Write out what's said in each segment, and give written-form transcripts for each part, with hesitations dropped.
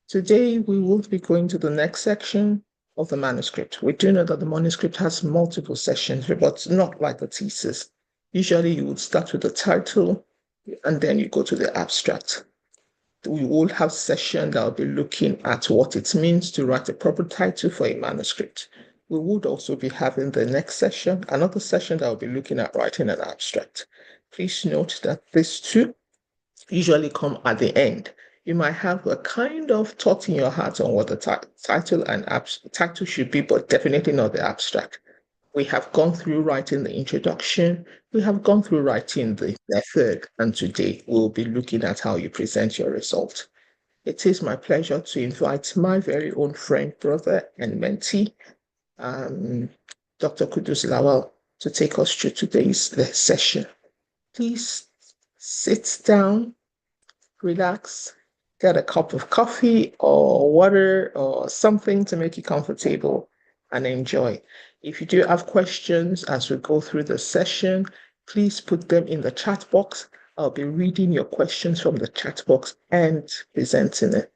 Today, we will be going to the next section of the manuscript. We do know that the manuscript has multiple sections, but not like the thesis. Usually, you would start with the title and then you go to the abstract. We will have session that will be looking at what it means to write a proper title for a manuscript. We would also be having the next session, another session that will be looking at writing an abstract. Please note that these two usually come at the end. You might have a kind of thought in your heart on what the title and title should be, but definitely not the abstract. We have gone through writing the introduction. We have gone through writing the method, and today we'll be looking at how you present your result. It is my pleasure to invite my very own friend, brother, and mentee, Dr. Kudus Lawal, to take us through today's session. Please sit down, relax, get a cup of coffee or water or something to make you comfortable and enjoy. If you do have questions as we go through the session, please put them in the chat box. I'll be reading your questions from the chat box and presenting it.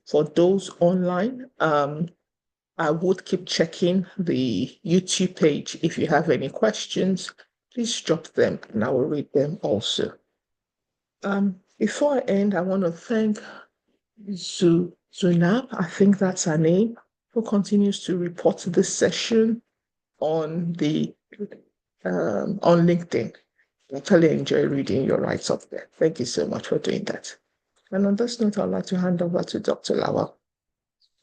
For those online, I would keep checking the YouTube page. If you have any questions, please drop them and I will read them also. Before I end, I want to thank Zunab, I think that's her name, who continues to report this session on on LinkedIn. I totally enjoy reading your writes up there. Thank you so much for doing that. And on this note, I'd like to hand over to Dr. Lawal.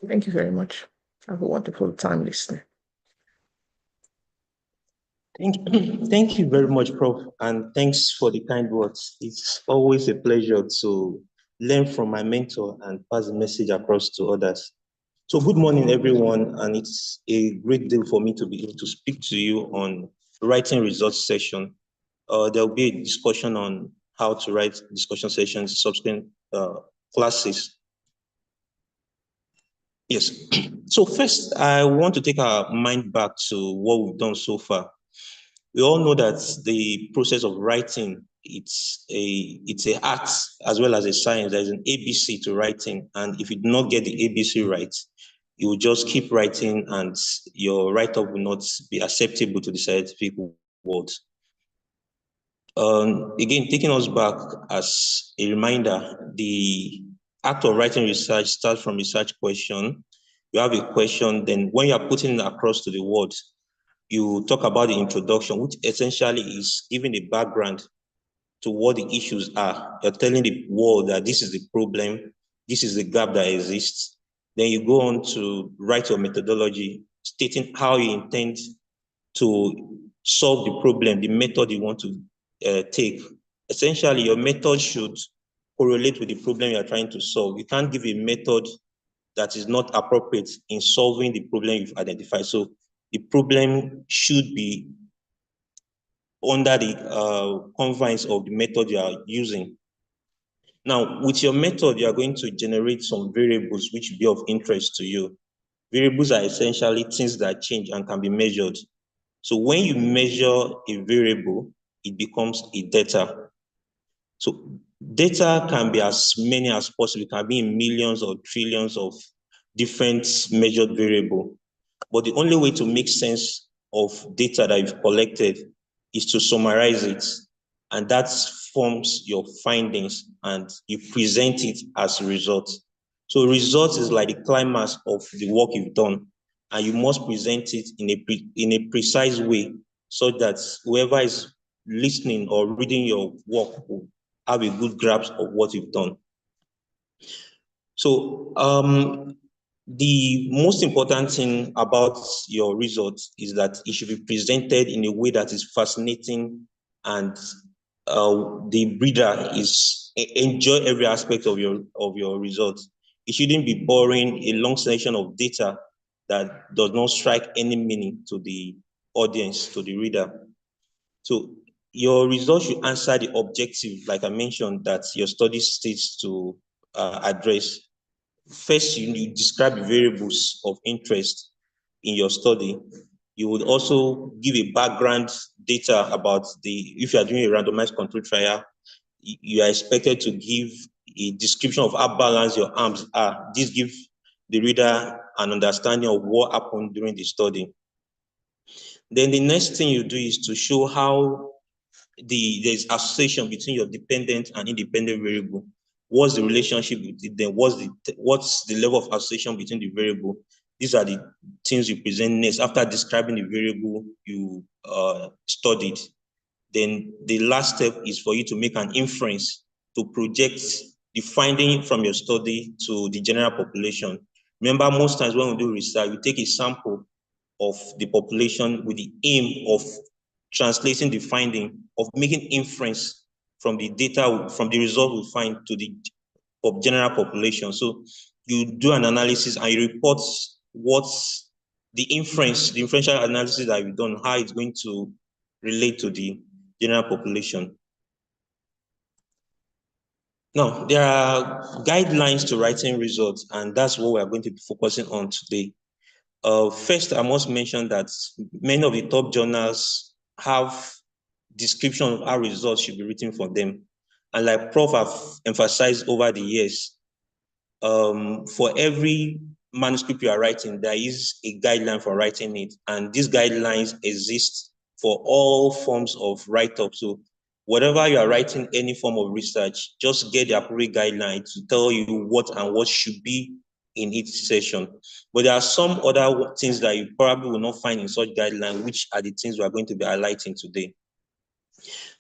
Thank you very much. Have a wonderful time listening. Thank you very much, Prof. And thanks for the kind words. It's always a pleasure to learn from my mentor and pass the message across to others. So good morning, everyone. And it's a great deal for me to be able to speak to you on writing results session. There'll be a discussion on how to write discussion sessions in subsequent classes. Yes. So first, I want to take our mind back to what we've done so far. We all know that the process of writing, it's a art as well as a science. There's an ABC to writing. And if you do not get the ABC right, you will just keep writing and your write-up will not be acceptable to the scientific world. Again, taking us back as a reminder, the act of writing research starts from research question. You have a question, then when you are putting it across to the world, you talk about the introduction, which essentially is giving a background to what the issues are. You're telling the world that this is the problem, this is the gap that exists. Then you go on to write your methodology, stating how you intend to solve the problem, the method you want to take. Essentially, your method should correlate with the problem you're trying to solve. You can't give a method that is not appropriate in solving the problem you've identified. So the problem should be under the confines of the method you are using. Now, with your method, you are going to generate some variables which will be of interest to you. Variables are essentially things that change and can be measured. So when you measure a variable, it becomes a data. So data can be as many as possible. It can be in millions or trillions of different measured variables. But the only way to make sense of data that you've collected is to summarize it. And that forms your findings and you present it as a result. So result is like the climax of the work you've done. And you must present it in a precise way so that whoever is listening or reading your work will have a good grasp of what you've done. So the most important thing about your results is that it should be presented in a way that is fascinating and the reader is enjoy every aspect of your results. It shouldn't be boring, a long selection of data that does not strike any meaning to the audience, to the reader. So your results should answer the objective, like I mentioned, that your study states to address. First, you describe the variables of interest in your study. You would also give a background data about if you are doing a randomized control trial, you are expected to give a description of how balanced your arms are. This gives the reader an understanding of what happened during the study. Then the next thing you do is to show how there's association between your dependent and independent variable. What's the relationship between them? What's the level of association between the variable? These are the things you present next after describing the variable you studied. Then the last step is for you to make an inference to project the finding from your study to the general population. Remember, most times when we do research, we take a sample of the population with the aim of translating the finding, of making inference from the data, from the result we find to the general population. So you do an analysis and you report what's the inferential analysis that you've done, how it's going to relate to the general population. Now, there are guidelines to writing results, and that's what we are going to be focusing on today. First, I must mention that many of the top journals have description of how results should be written for them. And like Prof have emphasized over the years, for every manuscript you are writing, there is a guideline for writing it. And these guidelines exist for all forms of write-up. So whatever you are writing, any form of research, just get the appropriate guideline to tell you what should be in each session. But there are some other things that you probably will not find in such guidelines, which are the things we are going to be highlighting today.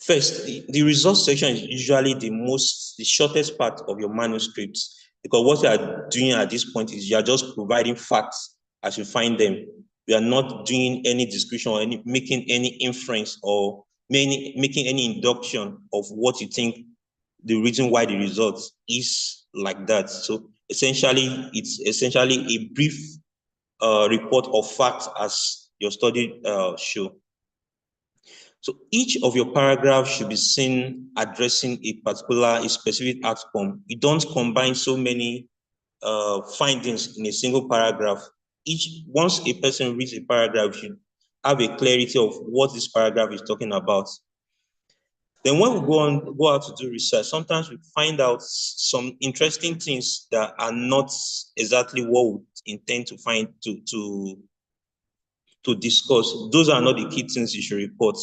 First, the results section is usually the shortest part of your manuscript, because what you are doing at this point is you are just providing facts as you find them. You are not doing any description or making any inference or making any induction of what you think the reason why the result is like that. So essentially, it's essentially a brief report of facts as your study show. So each of your paragraphs should be seen addressing a specific outcome. You don't combine so many findings in a single paragraph. Once a person reads a paragraph, you should have a clarity of what this paragraph is talking about. Then when we go out to do research, sometimes we find out some interesting things that are not exactly what we intend to find to discuss. Those are not the key things you should report.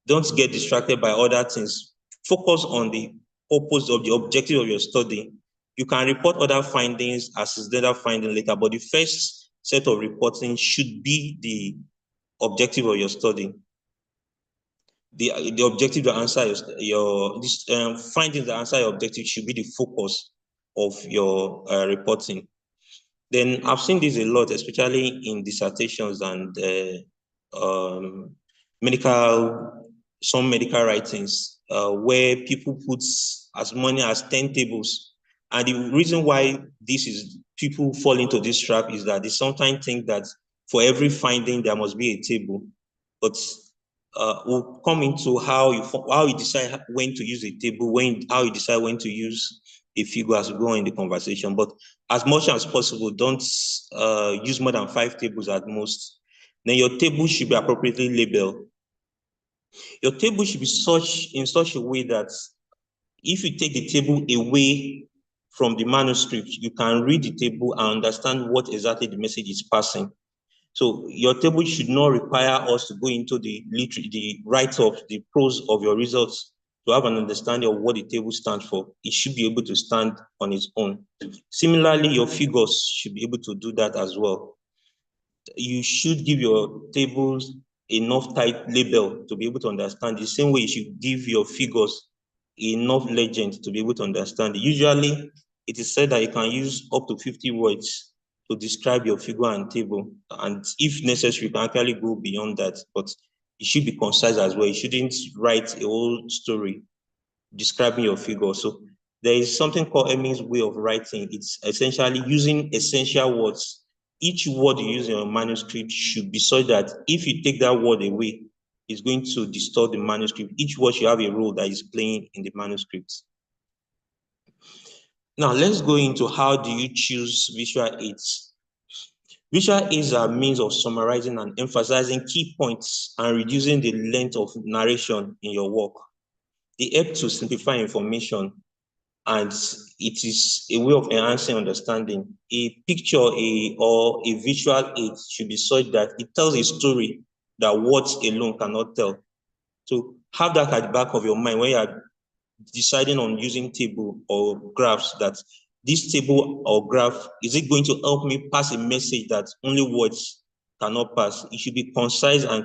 Don't get distracted by other things. Focus on the purpose of the objective of your study. You can report other findings as incidental finding later, but the first set of reporting should be the objective of your study. The objective to answer your findings that answer your objective should be the focus of your reporting. Then I've seen this a lot, especially in dissertations and some medical writings, where people put as many as 10 tables. And the reason why people fall into this trap is that they sometimes think that for every finding there must be a table. But we'll come into how you decide when to use a table, how you decide when to use a figure as we go in the conversation. But as much as possible, don't use more than 5 tables at most. Then your table should be appropriately labeled. Your table should be in such a way that if you take the table away from the manuscript, you can read the table and understand what exactly the message is passing. So your table should not require us to go into the write-up, the prose of your results to have an understanding of what the table stands for. It should be able to stand on its own. Similarly, your figures should be able to do that as well. You should give your tables enough tight label to be able to understand. The same way you should give your figures enough legend to be able to understand. Usually, it is said that you can use up to 50 words to describe your figure and table. And if necessary, you can actually go beyond that, but it should be concise as well. You shouldn't write a whole story describing your figure. So there is something called Emming's way of writing. It's essentially using essential words. Each word you use in your manuscript should be such that if you take that word away, it's going to distort the manuscript. Each word should have a role that is playing in the manuscript. Now let's go into how do you choose visual aids. Visual aids are means of summarizing and emphasizing key points and reducing the length of narration in your work. They help to simplify information. and it is a way of enhancing understanding. A picture or a visual aid should be such that it tells a story that words alone cannot tell. So have that at the back of your mind when you are deciding on using table or graphs, that this table or graph, is it going to help me pass a message that only words cannot pass? It should be concise, and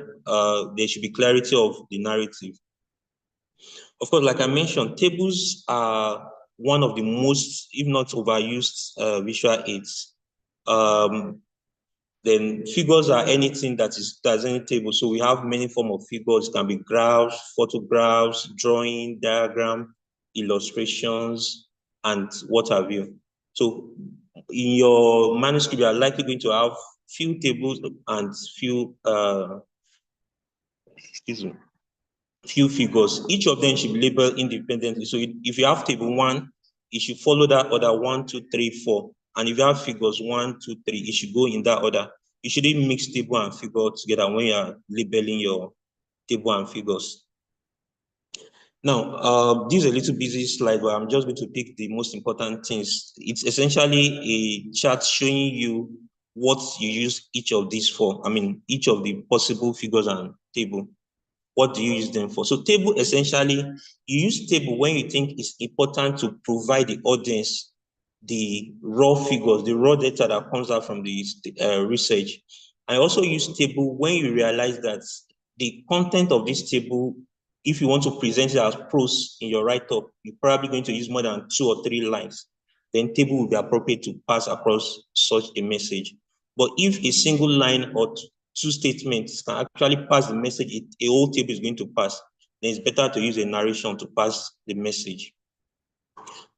there should be clarity of the narrative. Of course, like I mentioned, tables are one of the most, if not overused, visual aids. Then figures are anything that's any table. So we have many form of figures. It can be graphs, photographs, drawing, diagram, illustrations, and what have you. So in your manuscript, you are likely going to have few tables and few figures. Each of them should be labeled independently. So if you have table 1, it should follow that order 1, 2, 3, 4. And if you have figures 1, 2, 3, it should go in that order. You shouldn't mix table and figure together when you are labeling your table and figures. Now, this is a little busy slide, but I'm just going to pick the most important things. It's essentially a chart showing you what you use each of these for. I mean, each of the possible figures and table. What do you use them for? So table, essentially, you use table when you think it's important to provide the audience the raw figures, the raw data that comes out from the research. I also use table when you realize that the content of this table, if you want to present it as prose in your write-up, you're probably going to use more than 2 or 3 lines. Then table will be appropriate to pass across such a message. But if a single line or 2 statements can actually pass the message a whole table is going to pass, then it's better to use a narration to pass the message.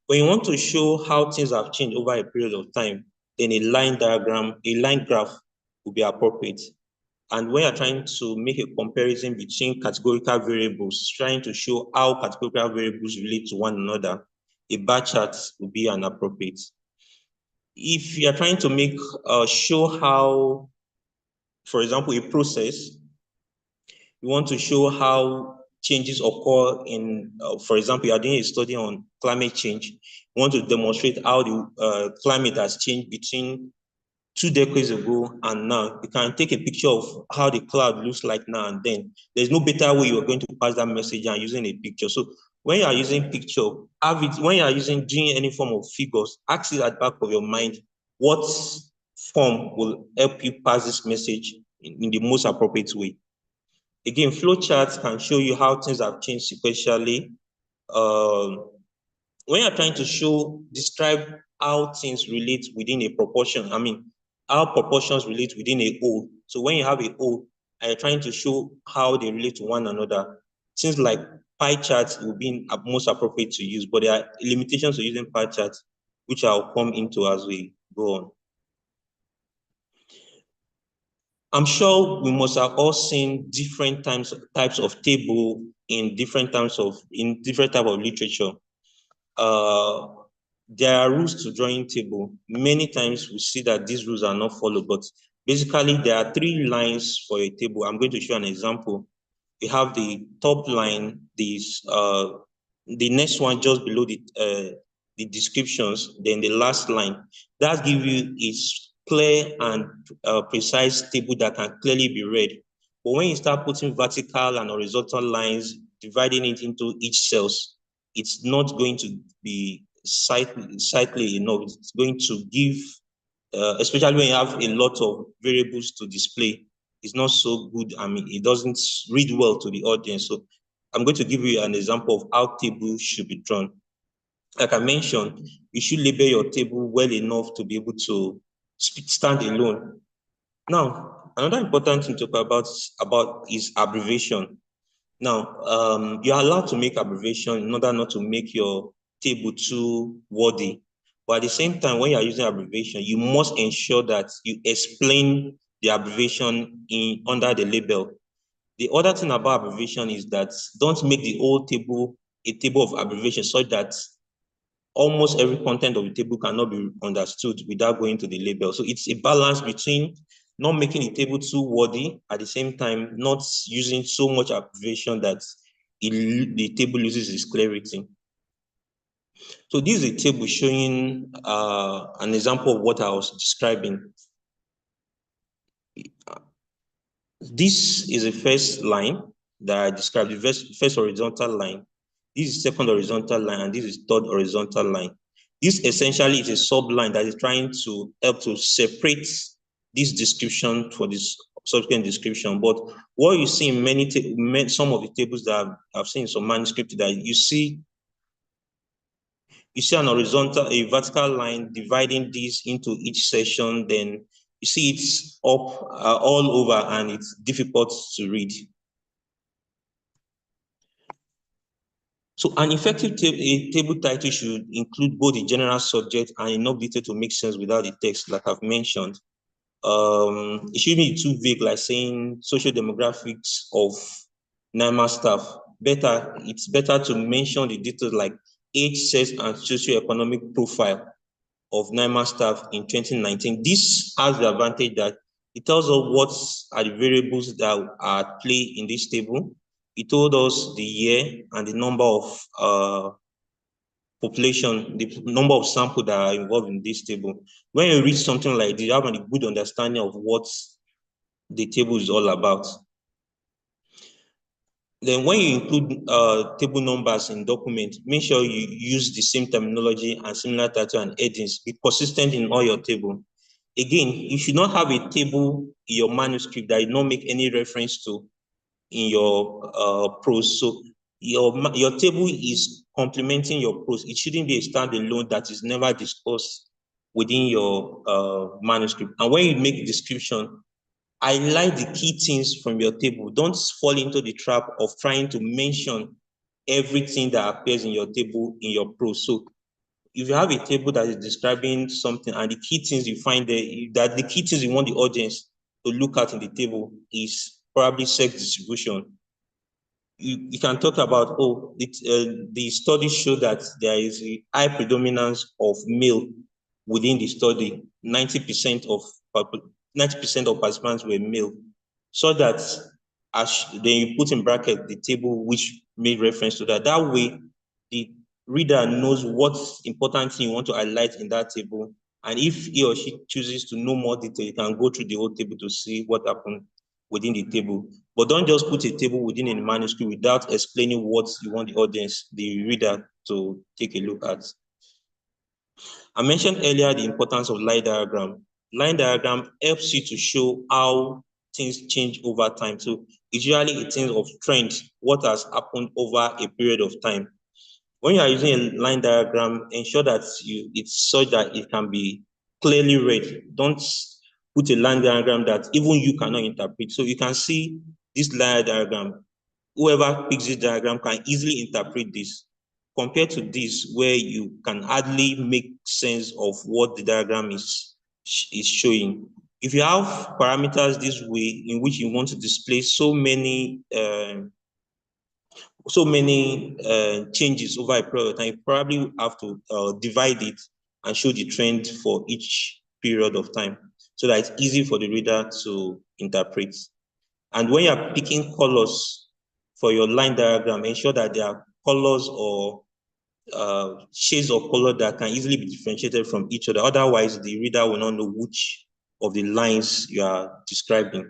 When you want to show how things have changed over a period of time, then a line diagram, a line graph will be appropriate. And when you're trying to make a comparison between categorical variables, trying to show how categorical variables relate to one another, a bar chart will be an appropriate. If you're trying to make show how, for example, a process, you want to show how changes occur in, for example, you are doing a study on climate change. You want to demonstrate how the climate has changed between 2 decades ago and now. You can take a picture of how the cloud looks like now and then. There's no better way you're going to pass that message than using a picture. So when you are using picture, have it, when you are doing any form of figures, ask it at the back of your mind, what form will help you pass this message in the most appropriate way. Again, flowcharts can show you how things have changed sequentially. When you're trying to describe how things relate within a proportion, I mean, how proportions relate within a whole. So when you have a whole, and you're trying to show how they relate to one another, things like pie charts will be most appropriate to use, but there are limitations to using pie charts, which I'll come into as we go on. I'm sure we must have all seen different types of table in different type of literature. There are rules to drawing table. Many times we see that these rules are not followed, but basically there are 3 lines for a table. I'm going to show an example. We have the top line, the next one just below the descriptions, then the last line. That gives you a clear and precise table that can clearly be read. But when you start putting vertical and horizontal lines, dividing it into each cells, it's not going to be sightly enough. It's going to give, especially when you have a lot of variables to display, it's not so good. I mean, it doesn't read well to the audience. So I'm going to give you an example of how tables should be drawn. Like I mentioned, you should label your table well enough to be able to stand alone. Now, another important thing to talk about is abbreviation. Now, you're allowed to make abbreviation in order not to make your table too wordy. But at the same time, when you're using abbreviation, you must ensure that you explain the abbreviation under the label. The other thing about abbreviation is that don't make the whole table a table of abbreviation such that almost every content of the table cannot be understood without going to the label. So it's a balance between not making the table too wordy, at the same time, not using so much abbreviation that the table loses its clarity. So this is a table showing an example of what I was describing. This is the first line that I described, the first horizontal line. This is second horizontal line, and this is third horizontal line. This essentially is a subline that is trying to help to separate this description for this subsequent description. But what you see in some of the tables that I've seen in some manuscript, that you see an horizontal, a vertical line dividing this into each section, then you see it's up all over and it's difficult to read. So an effective table title should include both the general subject and enough detail to make sense without the text, like I've mentioned. It shouldn't be too vague, like saying social demographics of NYMA staff. It's better to mention the details like age, sex, and socioeconomic profile of NYMA staff in 2019. This has the advantage that it tells us what are the variables that are at play in this table. It told us the year and the number of population, the number of samples that are involved in this table. When you read something like this, you have a good understanding of what the table is all about. Then when you include table numbers in document, make sure you use the same terminology and similar title and headings. Be consistent in all your table. Again, you should not have a table in your manuscript that you not make any reference to in your prose. So your table is complementing your prose. It shouldn't be a standalone that is never discussed within your manuscript. And when you make a description, highlight the key things from your table. Don't fall into the trap of trying to mention everything that appears in your table in your prose. So if you have a table that is describing something and the key things you find there, that the key things you want the audience to look at in the table is probably sex distribution, you can talk about, the studies show that there is a high predominance of male within the study. 90% of 90% of participants were male. So that then you put in bracket the table which made reference to that. That way, the reader knows what important thing you want to highlight in that table. And if he or she chooses to know more detail, you can go through the whole table to see what happened within the table. But don't just put a table within a manuscript without explaining what you want the audience, the reader, to take a look at. I mentioned earlier the importance of line diagram. Line diagram helps you to show how things change over time. So it's usually a thing of trend, what has happened over a period of time. When you are using a line diagram, ensure that it's such that it can be clearly read. Don't put a line diagram that even you cannot interpret. So you can see this line diagram. Whoever picks this diagram can easily interpret this, compared to this where you can hardly make sense of what the diagram is showing. If you have parameters this way in which you want to display so many changes over a period of time, you probably have to divide it and show the trend for each period of time so that it's easy for the reader to interpret. And when you're picking colors for your line diagram, ensure that there are colors or shades of color that can easily be differentiated from each other. Otherwise, the reader will not know which of the lines you are describing.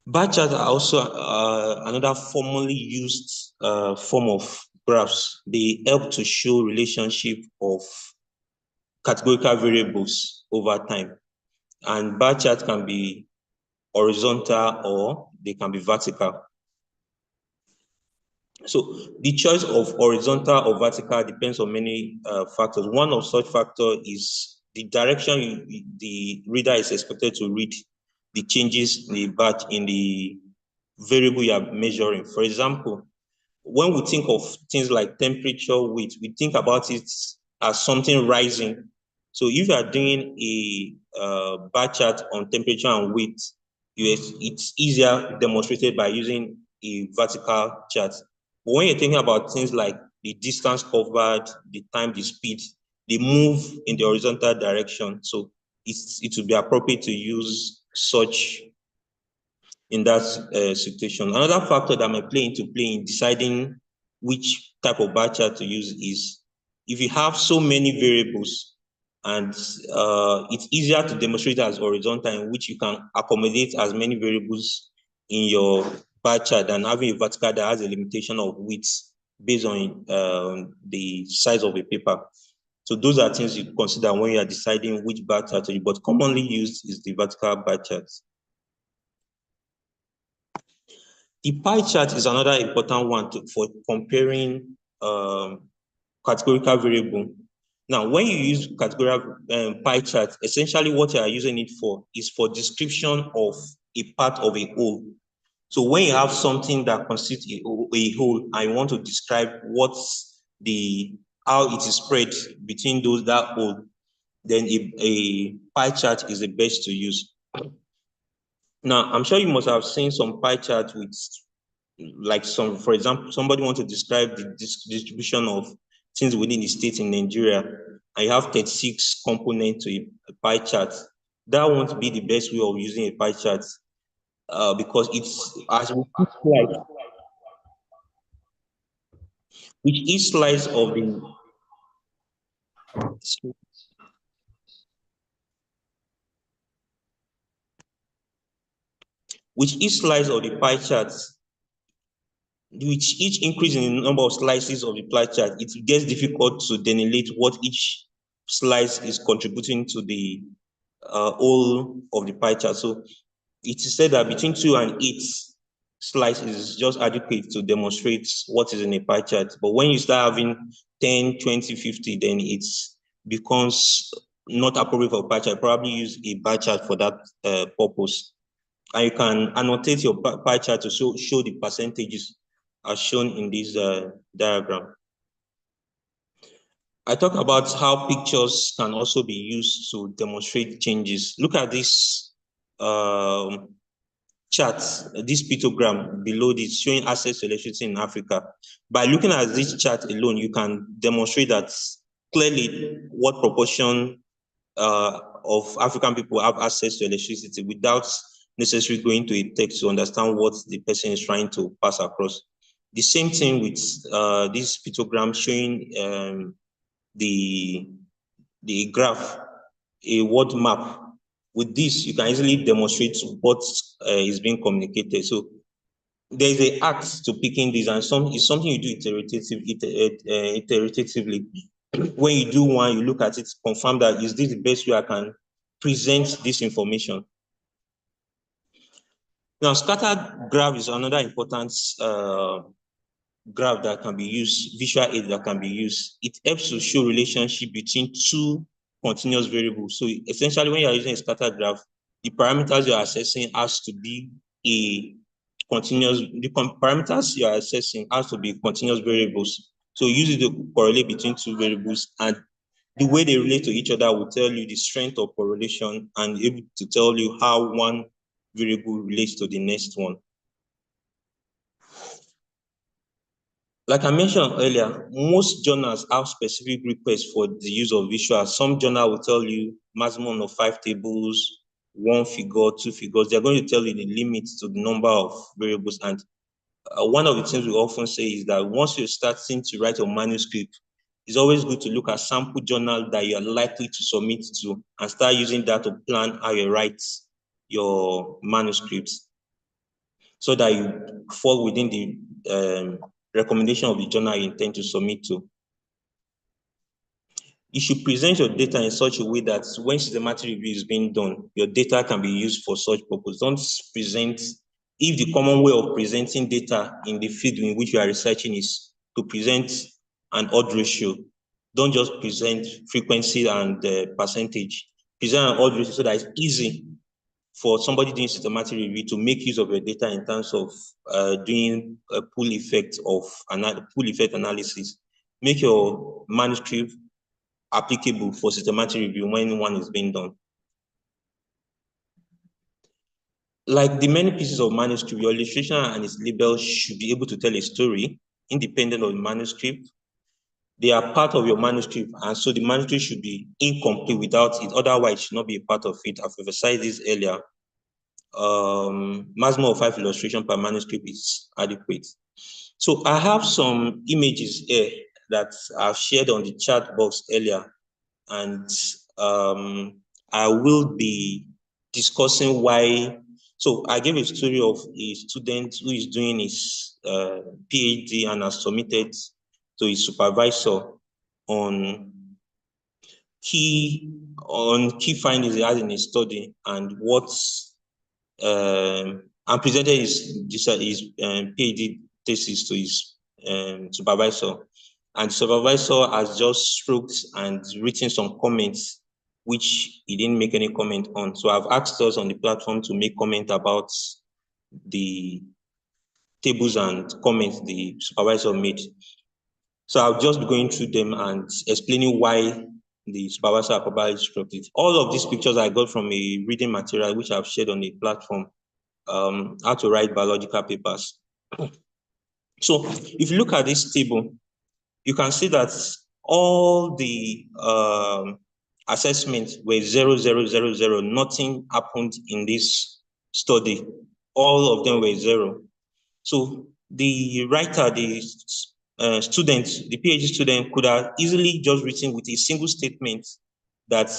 Bar charts are also another formally used form of graphs. They help to show relationship of categorical variables over time. And bar chart can be horizontal or they can be vertical. So the choice of horizontal or vertical depends on many factors. One of such factors is the direction the reader is expected to read the changes in the variable you are measuring. For example, when we think of things like temperature, weight, we think about it as something rising. So if you are doing a bar chart on temperature and weight, it's easier demonstrated by using a vertical chart. But when you're thinking about things like the distance covered, the time, the speed, they move in the horizontal direction. So it would be appropriate to use such in that situation. Another factor that may play into play in deciding which type of bar chart to use is if you have so many variables and it's easier to demonstrate as horizontal, in which you can accommodate as many variables in your bar chart than having a vertical that has a limitation of width based on the size of a paper. So those are things you consider when you are deciding which bar chart to use, but commonly used is the vertical bar chart. The pie chart is another important one for comparing categorical variable. Now, when you use categorical pie chart, essentially what you are using it for is for description of a part of a whole. So when you have something that constitutes a whole and you want to describe how it is spread between that whole, then a pie chart is the best to use. Now, I'm sure you must have seen some pie chart with, like, for example, somebody wants to describe the distribution of things within the state in Nigeria, and you have 36 components to a pie chart. That won't be the best way of using a pie chart because it's as with each slice of the pie chart, with each increase in the number of slices of the pie chart, it gets difficult to delineate what each slice is contributing to the whole of the pie chart. So it is said that between 2 and 8 slices is just adequate to demonstrate what is in a pie chart. But when you start having 10, 20, 50, then it becomes not appropriate for pie chart. Probably use a bar chart for that purpose. And you can annotate your pie chart to show the percentages as shown in this diagram. I talk about how pictures can also be used to demonstrate changes. Look at this chart, this pictogram below this showing access to electricity in Africa. By looking at this chart alone, you can demonstrate that clearly what proportion of African people have access to electricity without necessarily going to a text to understand what the person is trying to pass across. The same thing with this pictogram showing the graph, a word map. With this, you can easily demonstrate what is being communicated. So there's an act to picking this, and it's something you do iteratively. When you do one, you look at it, confirm that is this the best way I can present this information. Now, scattered graph is another important graph that can be used, visual aid that can be used. It helps to show relationship between two continuous variables. So essentially, when you're using a scattered graph, the parameters you're assessing has to be the parameters you're assessing has to be continuous variables. So use it to correlate between two variables, and the way they relate to each other will tell you the strength of correlation and able to tell you how one variable relates to the next one. Like I mentioned earlier, most journals have specific requests for the use of visuals. Some journal will tell you maximum of 5 tables, 1 figure, 2 figures. They're going to tell you the limits to the number of variables. And one of the things we often say is that once you're starting to write a manuscript, it's always good to look at sample journal that you're likely to submit to and start using that to plan how you write your manuscripts so that you fall within the recommendation of the journal you intend to submit to. You should present your data in such a way that when systematic review is being done, your data can be used for such purpose. Don't present, if the common way of presenting data in the field in which you are researching is to present an odd ratio, don't just present frequency and percentage. Present an odd ratio so that it's easy for somebody doing systematic review to make use of your data in terms of doing a pool effect analysis. Make your manuscript applicable for systematic review when one is being done. Like the many pieces of manuscript, your illustration and its label should be able to tell a story independent of the manuscript. They are part of your manuscript, and so the manuscript should be incomplete without it. Otherwise, it should not be a part of it. I've emphasized this earlier. Maximum of 5 illustrations per manuscript is adequate. So I have some images here that I've shared on the chat box earlier, and I will be discussing why. So I gave a story of a student who is doing his PhD and has submitted to his supervisor on key findings he has in his study and what and presented his PhD thesis to his supervisor. And the supervisor has just stroked and written some comments, which he didn't make any comment on. So I've asked us on the platform to make comment about the tables and comments the supervisor made. So I'll just be going through them and explaining why the supervisor probably stroked it. All of these pictures I got from a reading material which I've shared on the platform, how to write biological papers. So if you look at this table, you can see that all the assessments were 0, 0, 0, 0. Nothing happened in this study. All of them were 0. So the writer, the student, the PhD student could have easily just written with a single statement that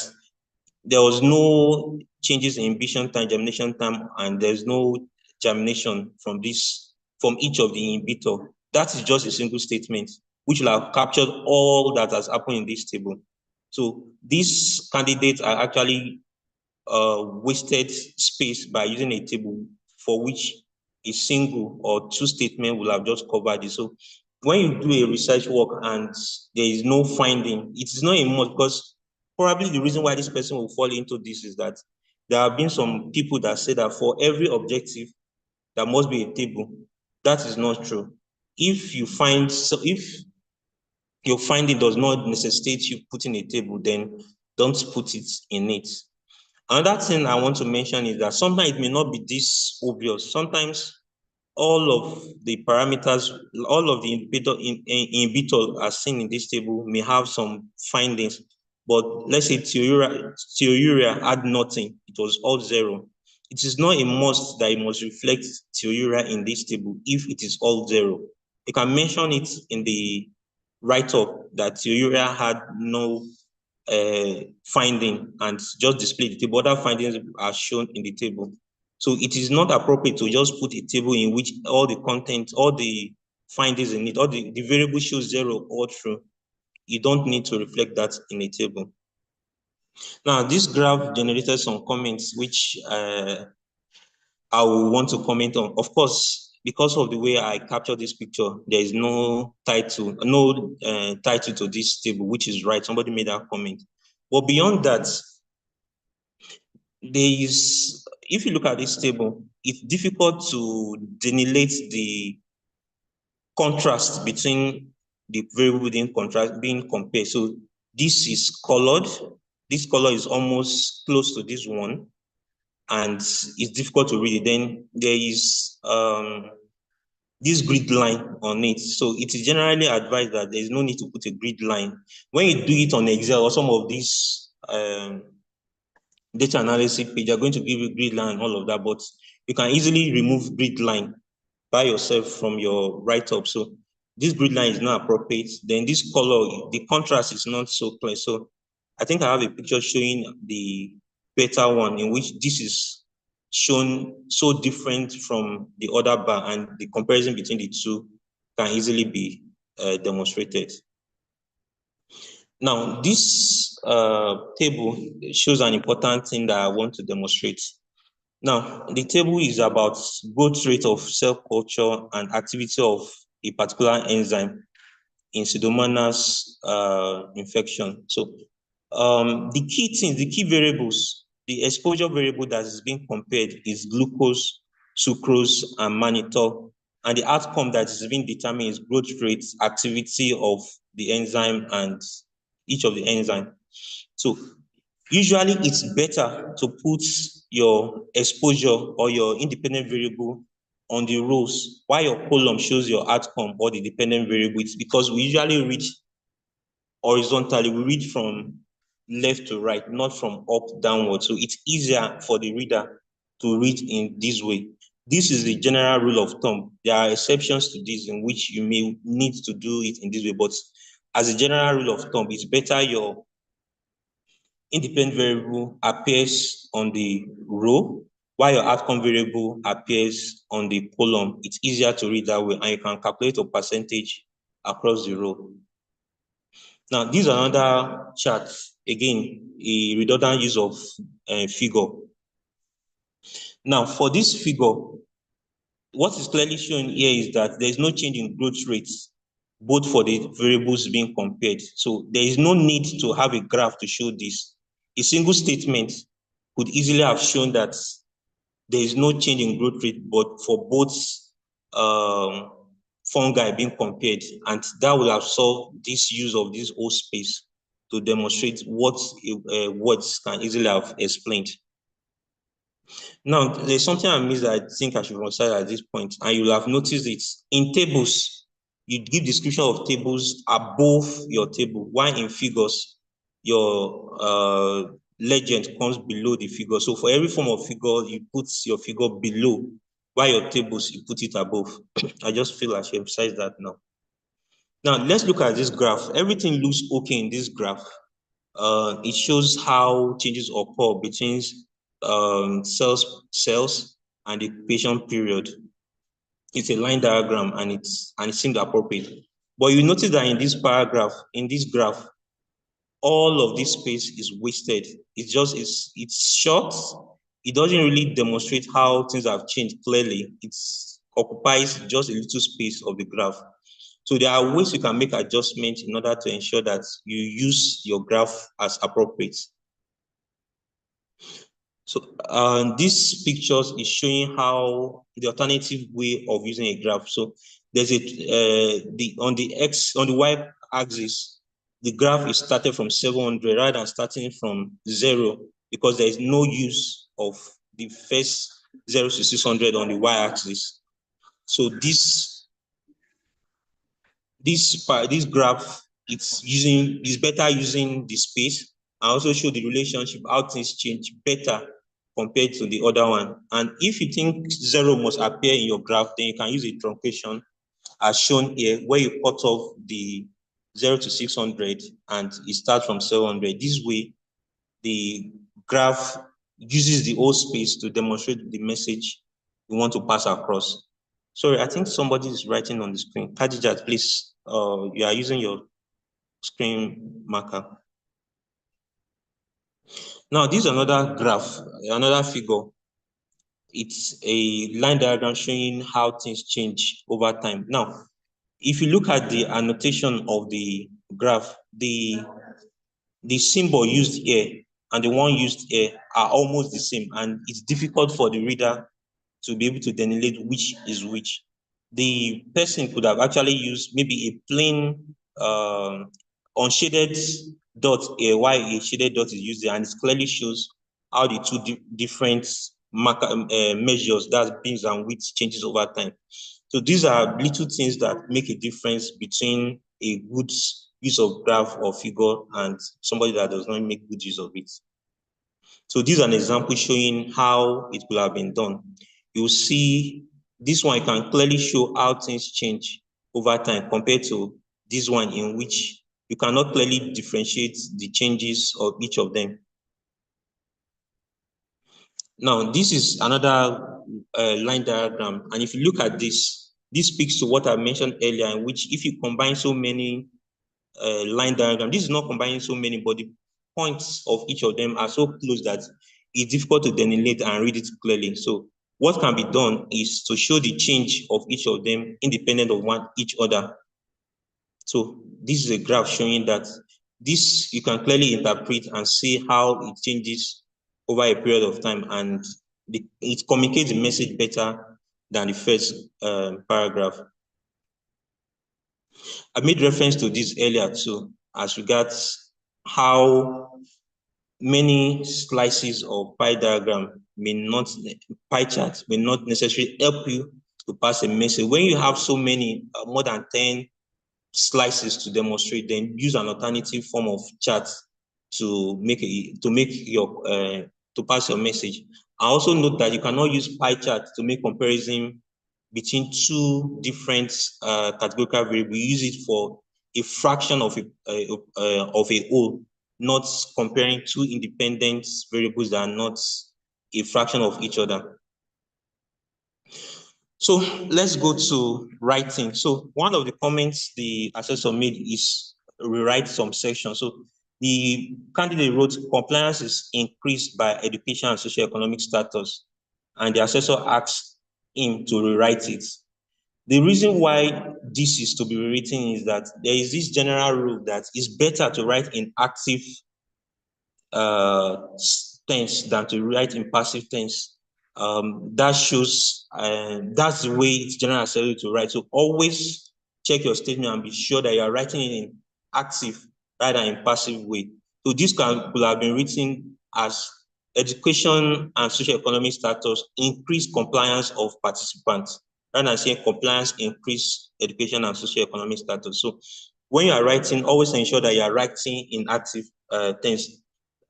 there was no changes in inhibition time, germination time, and there's no germination from each of the inhibitor. That is just a single statement, which will have captured all that has happened in this table. So these candidates are actually wasted space by using a table for which a single or two statement will have just covered it. So when you do a research work and there is no finding, it is not a must, because probably the reason why this person will fall into this is that there have been some people that say that for every objective, there must be a table. That is not true. If your finding does not necessitate you putting a table, then don't put it in it. Another thing I want to mention is that sometimes it may not be this obvious. Sometimes all of the parameters, all of the inhibitor as seen in this table may have some findings, but let's say thiourea had nothing, it was all 0. It is not a must that it must reflect thiourea in this table if it is all 0. You can mention it in the write-up that thiourea had no finding and just display the table. Other findings are shown in the table. So it is not appropriate to just put a table in which all the content, all the findings in it, all the variable shows 0 all true. You don't need to reflect that in a table. Now, this graph generated some comments which I will want to comment on. Of course, because of the way I captured this picture, there is no title to this table, which is right. Somebody made that comment. But beyond that, if you look at this table, it's difficult to delineate the contrast between the variable within contrast being compared. So this is colored. This color is almost close to this one, and it's difficult to read it. Then there is this grid line on it. So it is generally advised that there is no need to put a grid line. When you do it on Excel or some of these data analysis page, are going to give you grid line and all of that, but you can easily remove grid line by yourself from your write-up. So this grid line is not appropriate. Then this color, the contrast is not so clear. So I think I have a picture showing the better one in which this is shown so different from the other bar, and the comparison between the two can easily be demonstrated. Now, this table shows an important thing that I want to demonstrate. Now, the table is about growth rate of cell culture and activity of a particular enzyme in Pseudomonas infection. So the key variables, the exposure variable that is being compared is glucose, sucrose, and mannitol. And the outcome that is being determined is growth rate, activity of the enzyme, and each of the enzyme. So usually it's better to put your exposure or your independent variable on the rows while your column shows your outcome or the dependent variable. It's because we usually read horizontally, we read from left to right, not from up downward. So it's easier for the reader to read in this way. This is the general rule of thumb. There are exceptions to this in which you may need to do it in this way, but as a general rule of thumb, it's better your independent variable appears on the row while your outcome variable appears on the column. It's easier to read that way, and you can calculate a percentage across the row. Now, this is another chart. Again, a redundant use of figure. Now, for this figure, what is clearly shown here is that there is no change in growth rates, both for the variables being compared. So there is no need to have a graph to show this. A single statement could easily have shown that there is no change in growth rate, but for both fungi being compared, and that will have solved this use of this whole space to demonstrate what words can easily have explained. Now, there's something I missed that I think I should emphasize at this point, and you'll have noticed it. In tables, you give description of tables above your table, while in figures, your legend comes below the figure. So for every form of figure, you put your figure below, while your tables, you put it above. I just feel I should emphasize that now. Now, let's look at this graph. Everything looks okay in this graph. It shows how changes occur between cells and the patient period. It's a line diagram, and it seems appropriate. But you notice that in this paragraph, in this graph, all of this space is wasted. It's short. It doesn't really demonstrate how things have changed clearly. It occupies just a little space of the graph. So there are ways you can make adjustments in order to ensure that you use your graph as appropriate. So these pictures is showing how the alternative way of using a graph. So there's on the y axis, the graph is started from 700 rather than starting from 0, because there is no use of the first 0 to 600 on the y axis. So this graph, it's better using the space, and also show the relationship, how things change better compared to the other one. And if you think 0 must appear in your graph, then you can use a truncation as shown here, where you cut off the 0 to 600 and it starts from 700. This way, the graph uses the whole space to demonstrate the message we want to pass across. Sorry, I think somebody is writing on the screen. Kadijat, please, you are using your screen marker. Now, this is another graph, another figure. It's a line diagram showing how things change over time. Now, if you look at the annotation of the graph, the symbol used here and the one used here are almost the same, and it's difficult for the reader to be able to delineate which is which. The person could have actually used maybe a plain unshaded dot here, while a shaded dot is used there, and it clearly shows how the two different marker measures, that's beams and width, changes over time. So these are little things that make a difference between a good use of graph or figure and somebody that does not make good use of it. So this is an example showing how it could have been done. You'll see this one can clearly show how things change over time compared to this one, in which you cannot clearly differentiate the changes of each of them. Now, this is another line diagram, and if you look at this speaks to what I mentioned earlier, in which if you combine so many line diagram, this is not combining so many, but the points of each of them are so close that it's difficult to delineate and read it clearly. So what can be done is to show the change of each of them independent of each other. So this is a graph showing that this you can clearly interpret and see how it changes over a period of time, and it communicates the message better than the first paragraph. I made reference to this earlier too, as regards how many slices of pie diagram pie chart may not necessarily help you to pass a message. When you have so many, more than 10 slices to demonstrate, then use an alternative form of chart to make your to pass your message. I also note that you cannot use pie chart to make comparison between two different categorical variables. You use it for a fraction of a whole, not comparing two independent variables that are not a fraction of each other. So let's go to writing. So one of the comments the assessor made is rewrite some sections. So the candidate wrote compliance is increased by education and socioeconomic status, and the assessor asked him to rewrite it. The reason why this is to be rewritten is that there is this general rule that it's better to write in active tense than to write in passive tense. That shows that's the way it's generally accepted to write. So always check your statement and be sure that you are writing it in active rather than in passive way. So this could have been written as education and socioeconomic status increase compliance of participants, rather than saying compliance increase education and socioeconomic status. So when you are writing, always ensure that you are writing in active tense.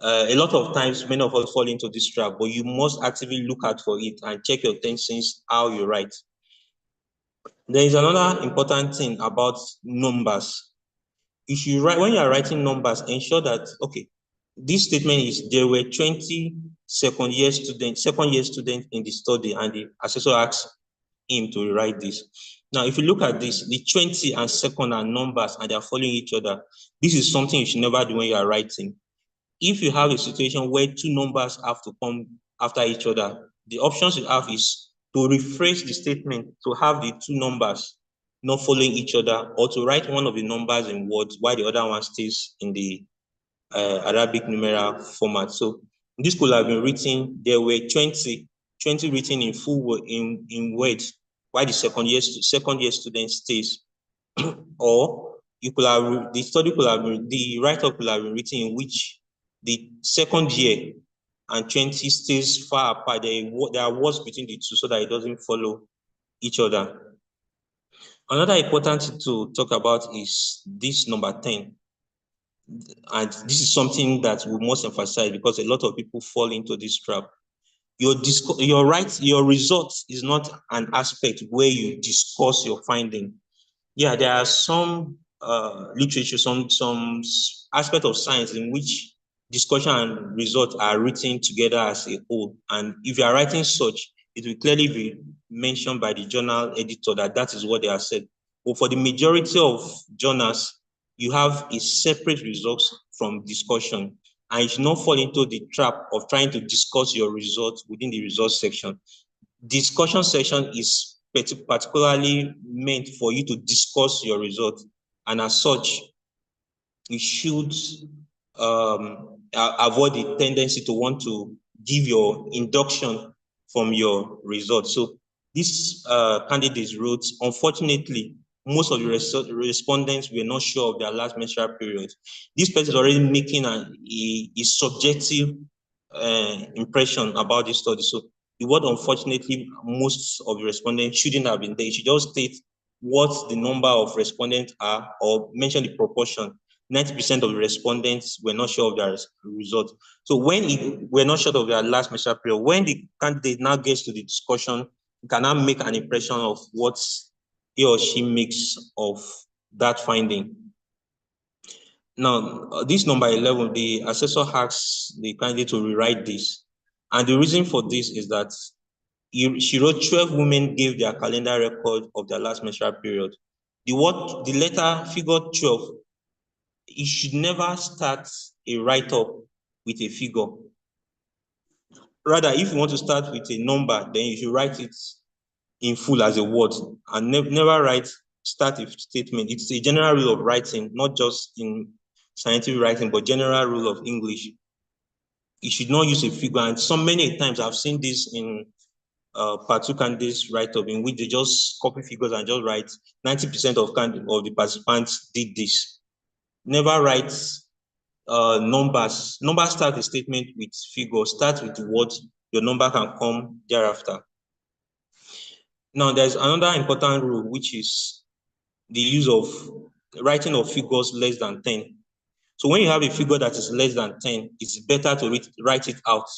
A lot of times, many of us fall into this trap, but you must actively look out for it and check your tenses, how you write. There is another important thing about numbers. If you write, when you are writing numbers, ensure that, okay, this statement is there were 20 second year students in the study, and the assessor asked him to rewrite this. Now, if you look at this, the 20 and second are numbers and they are following each other. This is something you should never do when you are writing. If you have a situation where two numbers have to come after each other, the options you have is to rephrase the statement to have the two numbers not following each other, or to write one of the numbers in words while the other one stays in the Arabic numeral format. So this could have been written, there were 20 written in full in words, while the second year student stays. Or you could have, the write-up could have been written in which the second year and 20 stays far apart. There are words between the two so that it doesn't follow each other. Another important thing to talk about is this number 10. And this is something that we must emphasize because a lot of people fall into this trap. Your result is not an aspect where you discuss your finding. Yeah, there are some literature, some aspect of science in which discussion and results are written together as a whole. And if you are writing such, it will clearly be mentioned by the journal editor that is what they are said. But for the majority of journals, you have a separate results from discussion, and you should not fall into the trap of trying to discuss your results within the results section. Discussion section is particularly meant for you to discuss your results, and as such, you should avoid the tendency to want to give your induction from your results. So this candidates wrote, unfortunately, most of the respondents were not sure of their last menstrual period. This person is already making a subjective impression about this study. So the word unfortunately, most of the respondents shouldn't have been there. You should just state what the number of respondents are or mention the proportion. 90% of the respondents were not sure of their result. So when we're not sure of their last menstrual period, when the candidate now gets to the discussion, he can now make an impression of what he or she makes of that finding. Now, this number 11, the assessor asks the candidate to rewrite this. And the reason for this is that she wrote 12 women gave their calendar record of their last menstrual period. The letter figure 12, you should never start a write-up with a figure. Rather, if you want to start with a number, then you should write it in full as a word and never start a statement. It's a general rule of writing, not just in scientific writing, but general rule of English. You should not use a figure. And so many times I've seen this in part two candidates write-up in which they just copy figures and just write 90% of the participants did this. Never write numbers. Numbers start a statement with figures. Start with what your number can come thereafter. Now, there's another important rule, which is the use of writing of figures less than 10. So when you have a figure that is less than 10, it's better to write it out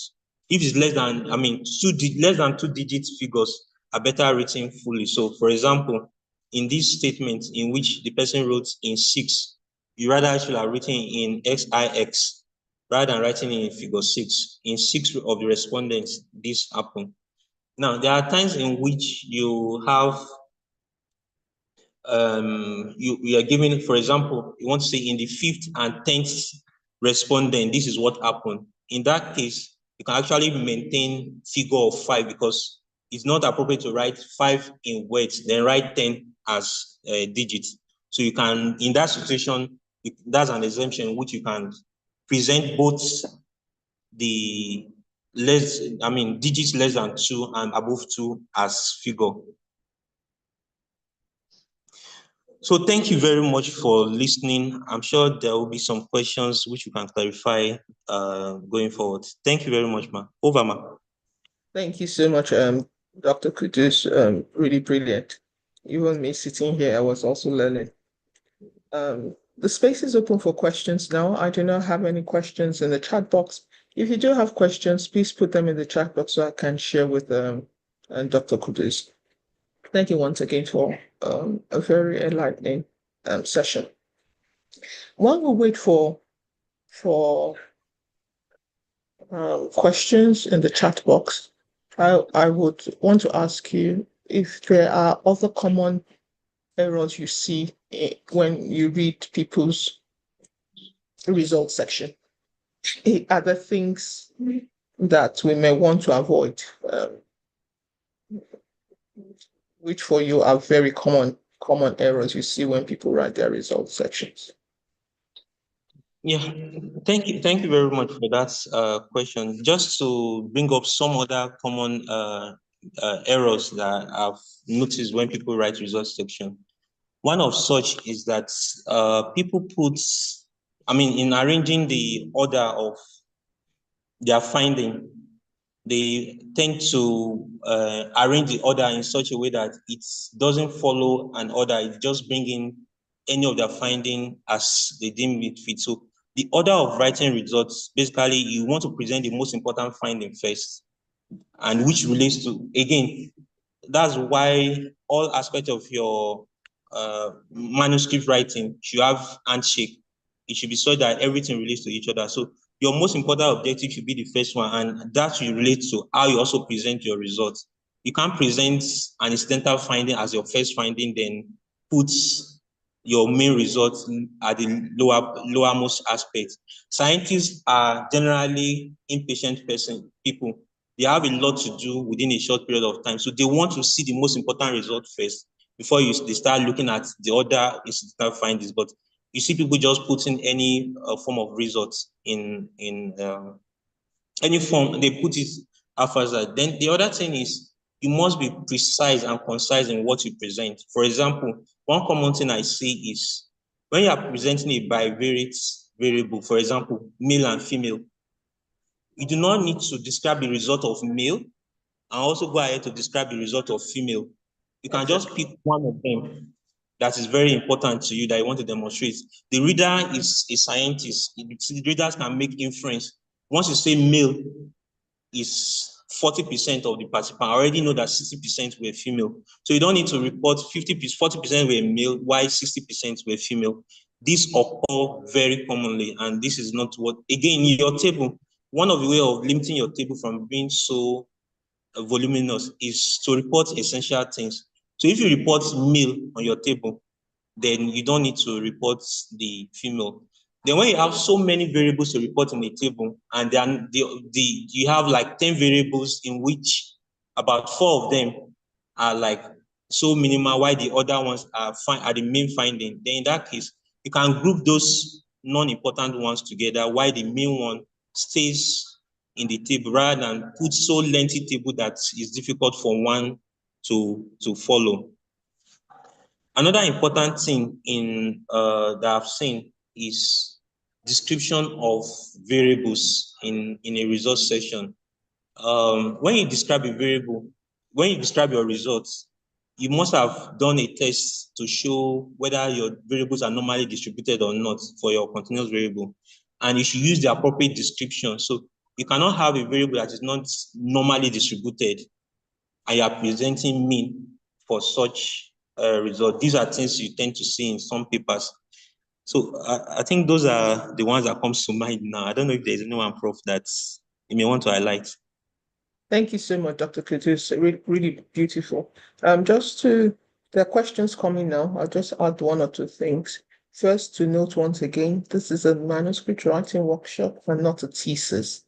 If it's less than, less than 2 digit figures are better written fully. So for example, in this statement in which the person wrote in 6, you rather should have written in XIX rather than writing in figure 6. In 6 of the respondents, this happened. Now, there are times in which you have you are giving, for example, you want to say in the 5th and 10th respondent, this is what happened. In that case, you can actually maintain figure of 5 because it's not appropriate to write 5 in words, then write 10 as digits. So you can, in that situation, that's an exemption which you can present both the digits less than 2 and above 2 as figure. So thank you very much for listening. I'm sure there will be some questions which you can clarify going forward. Thank you very much, ma. Over, ma. Thank you so much, Dr. Kudus. Really brilliant. Even me sitting here, I was also learning. The space is open for questions now. I do not have any questions in the chat box. If you do have questions, please put them in the chat box so I can share with Dr. Kudus. Thank you once again for a very enlightening session. While we wait for questions in the chat box, I would want to ask you if there are other common errors you see when you read people's results section. Other things that we may want to avoid, which for you are very common errors you see when people write their results sections. Yeah, thank you very much for that question. Just to bring up some other common errors that I've noticed when people write results section. One of such is that people put, in arranging the order of their finding, they tend to arrange the order in such a way that it doesn't follow an order. It just bring in any of their finding as they deem it fit. So the order of writing results, basically, you want to present the most important finding first, and which relates to, again, that's why all aspects of your manuscript writing should have handshake. It should be so that everything relates to each other. So your most important objective should be the first one, and that will relate to how you also present your results. You can't present an incidental finding as your first finding, then put your main results at the lowermost aspect. Scientists are generally impatient people. They have a lot to do within a short period of time. So they want to see the most important result first before they start looking at the other incidental findings. But you see people just putting any form of results in any form, they put it after that. Then the other thing is you must be precise and concise in what you present. For example, one common thing I see is when you are presenting a bivariate variable, for example, male and female, you do not need to describe the result of male and also go ahead to describe the result of female. You can just pick one of them that is very important to you that you want to demonstrate. The reader is a scientist. The readers can make inference. Once you say male is 40% of the participants, I already know that 60% were female. So you don't need to report 40% were male, while 60% were female. This occur very commonly, and this is not what, again, your table, one of the way of limiting your table from being so voluminous is to report essential things. So if you report male on your table, then you don't need to report the female. Then when you have so many variables to report in the table, and then you have like 10 variables in which about 4 of them are like so minimal, while the other ones are the main finding, then in that case, you can group those non-important ones together while the main one stays in the table rather than put so lengthy table that is difficult for one to follow. Another important thing that I've seen is description of variables in a result section. When you describe a variable, when you describe your results, you must have done a test to show whether your variables are normally distributed or not for your continuous variable. And you should use the appropriate description. So You cannot have a variable that is not normally distributed and you are presenting mean for such result. These are things you tend to see in some papers. So I think those are the ones that comes to mind now. I don't know if there's anyone, Prof, that you may want to highlight. Thank you so much, Dr. Cletus. Really beautiful. There are questions coming now. I'll just add one or two things. First, to note once again, this is a manuscript writing workshop and not a thesis.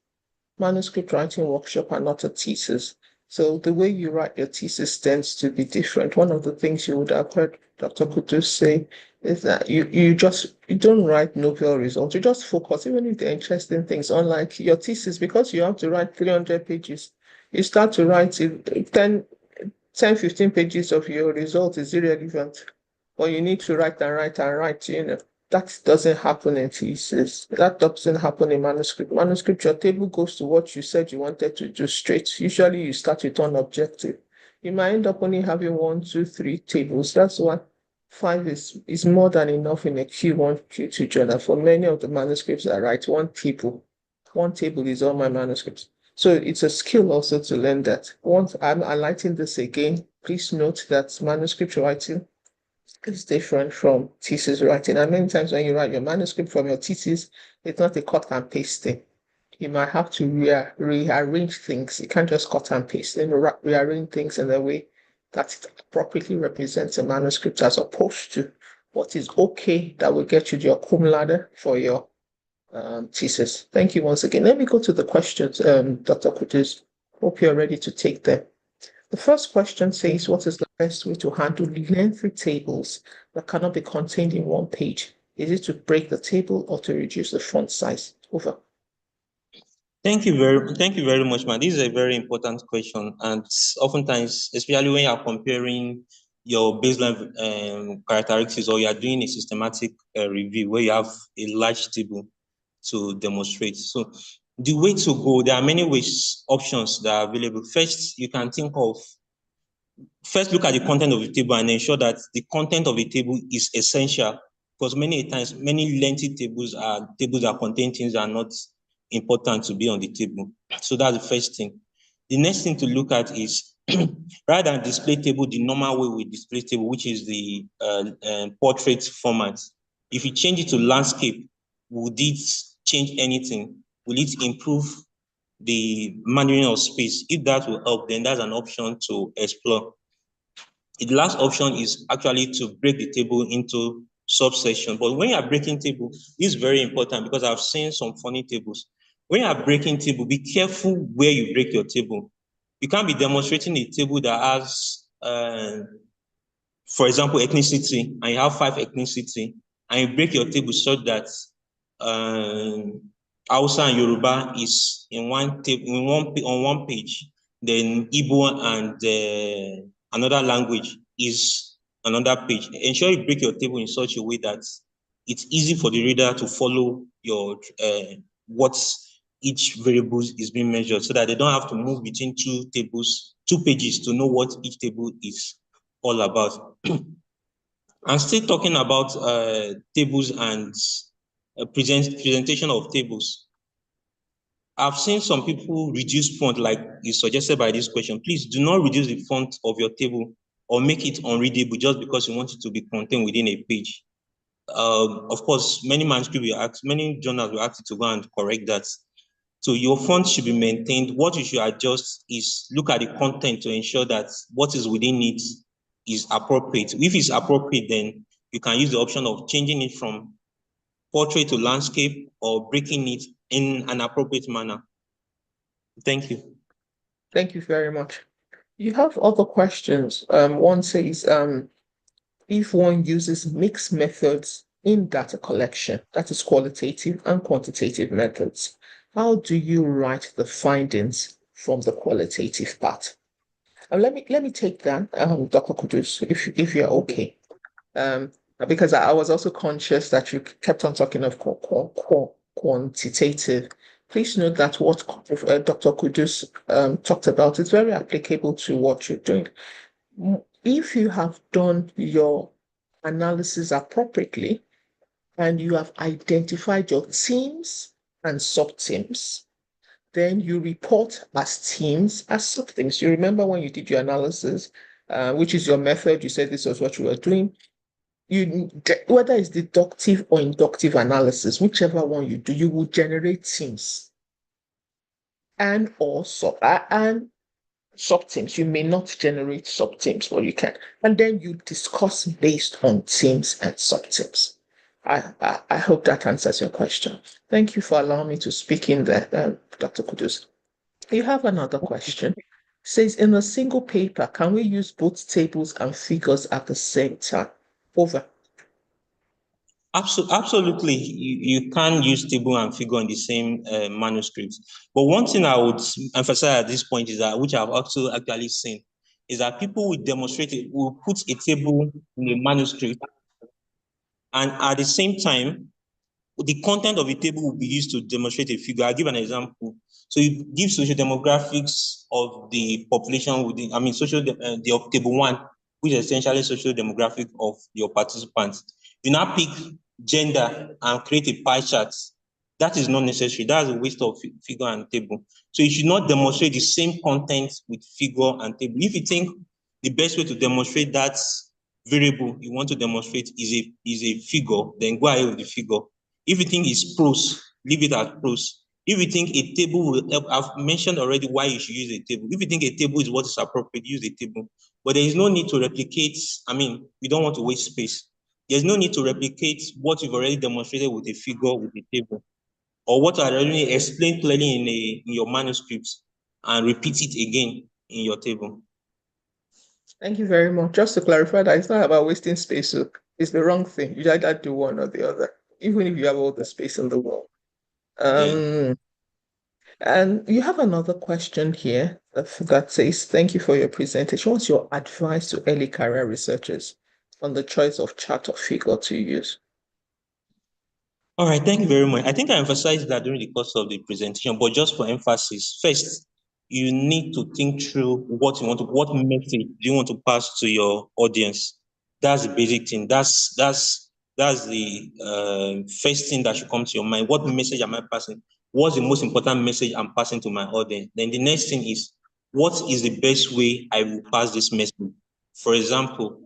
Manuscript writing workshop and not a thesis. So the way you write your thesis tends to be different. One of the things you would have heard Dr. Kutu say is that you don't write Nobel results. You just focus, even if they're interesting things, unlike your thesis, because you have to write 300 pages. You start to write 10, 15 pages of your result is irrelevant. But you need to write and write and write, That doesn't happen in thesis. That doesn't happen in manuscript. Manuscript, your table goes to what you said you wanted to do straight. Usually you start with one objective. You might end up only having 1, 2, 3 tables. That's why 5 is more than enough in a Q1, Q2 journal. For many of the manuscripts I write, one table. One table is all my manuscripts. So it's a skill also to learn that. Once I'm highlighting this again, please note that manuscript writing is different from thesis writing. And many times when you write your manuscript from your thesis, it's not a cut and paste thing. You might have to rearrange things. You can't just cut and paste and rearrange things in a way that it appropriately represents a manuscript as opposed to what is okay that will get you your cum laude for your thesis. Thank you once again. Let me go to the questions, Dr. Kutis. Hope you're ready to take them. The first question says, what is the best way to handle lengthy tables that cannot be contained in one page? Is it to break the table or to reduce the font size? Over. Thank you very much, man. This is a very important question, and oftentimes, especially when you are comparing your baseline characteristics or you are doing a systematic review where you have a large table to demonstrate. So the way to go, there are many ways, options that are available. First, you can think of first look at the content of the table and ensure that the content of the table is essential, because many times many lengthy tables that contain things that are not important to be on the table. So that's the first thing. The next thing to look at is rather than display table the normal way we display table, which is the portrait format, if you change it to landscape, would it change anything? Will it improve the managing of space? If that will help, then that's an option to explore. The last option is actually to break the table into subsection. But when you are breaking table, this is very important because I've seen some funny tables. When you are breaking table, be careful where you break your table. You can't be demonstrating a table that has, for example, ethnicity, and you have 5 ethnicity, and you break your table such that Hausa and Yoruba is in one table, on one page, then Igbo and another language is another page. Ensure you break your table in such a way that it's easy for the reader to follow your what each variable is being measured, so that they don't have to move between 2 tables, 2 pages to know what each table is all about. I'm still talking about tables and presentation of tables. I've seen some people reduce font like is suggested by this question. Please do not reduce the font of your table or make it unreadable just because you want it to be contained within a page. Of course, many manuscripts will ask, many journals will ask you to go and correct that. So your font should be maintained. What you should adjust is look at the content to ensure that what is within it is appropriate. If it's appropriate, then you can use the option of changing it from portrait to landscape or breaking it in an appropriate manner. Thank you. Thank you very much. You have other questions. One says, if one uses mixed methods in data collection, that is qualitative and quantitative methods, how do you write the findings from the qualitative part? Let me take that, Dr. Kudus, if you're okay. Um, because I was also conscious that you kept on talking of quantitative. Please note that what Dr. Kudus talked about is very applicable to what you're doing. If you have done your analysis appropriately and you have identified your teams and sub-teams, Then you report as teams, as subteams. You remember when you did your analysis, which is your method, you said this was what you were doing. Whether it's deductive or inductive analysis, whichever one you do, you will generate teams and also and subteams. You may not generate subteams, but you can. And then you discuss based on teams and subteams. I hope that answers your question. Thank you for allowing me to speak in there, Dr. Kudus. You have another question. Says in a single paper, can we use both tables and figures at the same time? Over. Absolutely, you can use table and figure in the same manuscript. But one thing I would emphasize at this point is that, which I've also actually seen, is that people will demonstrate it, will put a table in a manuscript, and at the same time, the content of the table will be used to demonstrate a figure. I'll give an example. So you give social demographics of the population within, I mean, the table one, which is essentially social demographic of your participants. You now pick gender and create a pie chart. That is not necessary. That's a waste of figure and table. So you should not demonstrate the same content with figure and table. If you think the best way to demonstrate that variable you want to demonstrate is a figure, then go ahead with the figure. If you think it's prose, leave it at prose. If you think a table will help, I've mentioned already why you should use a table. If you think a table is what is appropriate, use a table. But there is no need to replicate, I mean, we don't want to waste space. There's no need to replicate what you've already demonstrated with a figure, with a table, or what I already explained clearly in your manuscript, and repeat it again in your table. Thank you very much. Just to clarify that it's not about wasting space. So it's the wrong thing. You either do one or the other, even if you have all the space in the world. Yeah. And you have another question here that says, thank you for your presentation. What's your advice to early career researchers on the choice of chart or figure to use? All right, thank you very much. I think I emphasized that during the course of the presentation, but just for emphasis, first, you need to think through what message do you want to pass to your audience. That's the basic thing. That's the first thing that should come to your mind. What message am I passing? What's the most important message I'm passing to my audience? Then the next thing is, what is the best way I will pass this message? For example,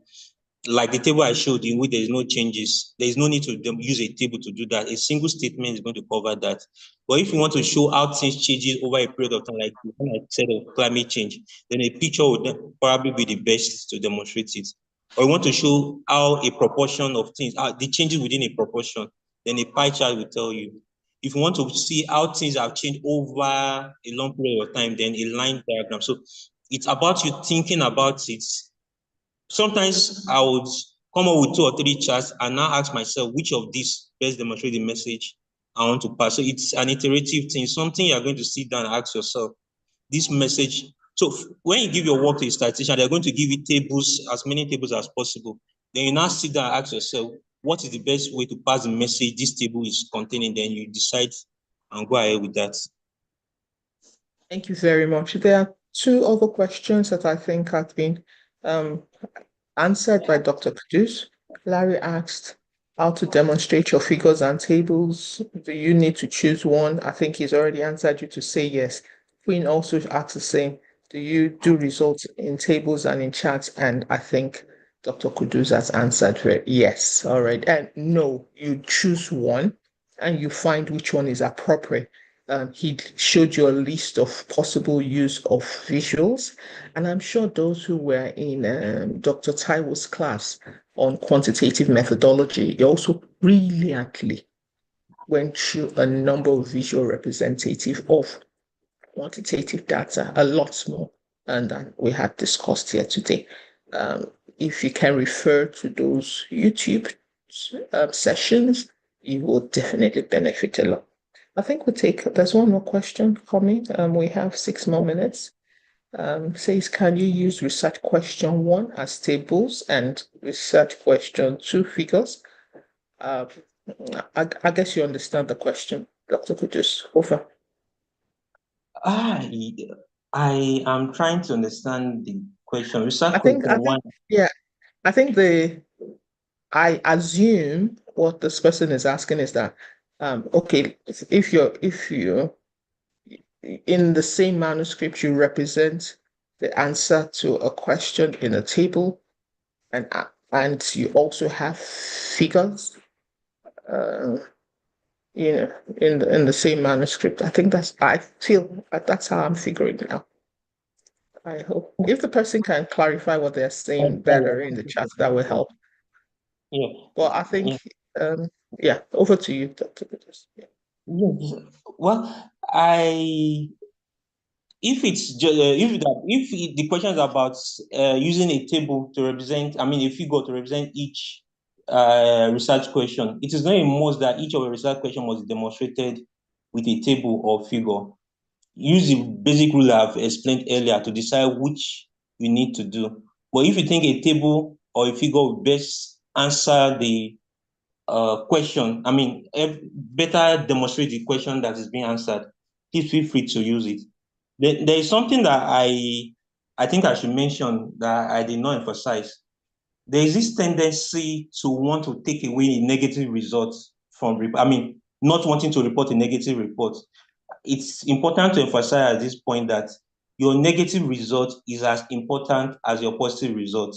like the table I showed you, in which there is no changes, there is no need to use a table to do that. A single statement is going to cover that. But if you want to show how things changes over a period of time, like when I said of climate change, then a picture would probably be the best to demonstrate it. Or you want to show how a proportion of things, the changes within a proportion, then a pie chart will tell you. If you want to see how things have changed over a long period of time, then a line diagram. So it's about you thinking about it. Sometimes I would come up with 2 or 3 charts and now ask myself which of these best demonstrate the message I want to pass. So it's an iterative thing, something you're going to sit down and ask yourself, this message. So when you give your work to a statistician, they're going to give you tables, as many tables as possible. Then you now sit down and ask yourself, what is the best way to pass the message this table is containing? Then you decide and go ahead with that. Thank you very much. There are two other questions that I think have been um, answered by Dr. Kudus. Larry asked how to demonstrate your figures and tables. Do you need to choose one? I think he's already answered you to say yes. Queen also asked the same. Do you do results in tables and in charts? And I think Dr. Kudus has answered yes. All right. And no, you choose one and you find which one is appropriate. He showed you a list of possible use of visuals, and I'm sure those who were in Dr. Taiwo's class on quantitative methodology, he also brilliantly went through a number of visual representative of quantitative data, a lot more than we had discussed here today. If you can refer to those YouTube sessions, you will definitely benefit a lot. I think there's one more question coming. We have 6 more minutes. Says, can you use research question 1 as tables and research question 2 figures? I guess you understand the question, Dr. Kudus. Over. Ah, I am trying to understand the question. I Research think, question I think, one. yeah, I think I assume what this person is asking is that, okay, if you in the same manuscript, you represent the answer to a question in a table, and you also have figures, uh, in the same manuscript. I feel that's how I'm figuring it out. I hope if the person can clarify what they're saying better in the chat, that will help. Yeah, But I yeah, think, yeah, over to you, Dr. Peters. Yeah. yes. Well, I if it's just if the question is about using a table to represent, I mean, a figure to represent each research question, it is not a must that each of the research question must be demonstrated with a table or figure. Use the basic rule I've explained earlier to decide which you need to do. But if you think a table or a figure will best answer the question, I mean, better demonstrate the question that is being answered, please feel free to use it. There is something that I think I should mention that I did not emphasize. There is this tendency to want to take away a negative result from, I mean, not wanting to report a negative report. It's important to emphasize at this point that your negative result is as important as your positive result,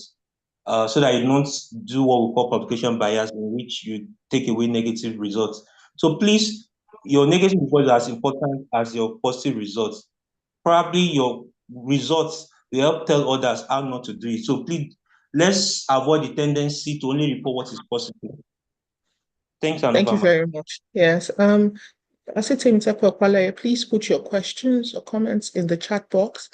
so that you don't do what we call publication bias, in which you take away negative results. So please, your negative result is as important as your positive results. Probably your results will help tell others how not to do it. So please, let's avoid the tendency to only report what is positive. Thanks and Thank over, you ma. very much. Yes. Asite Kwale, please put your questions or comments in the chat box.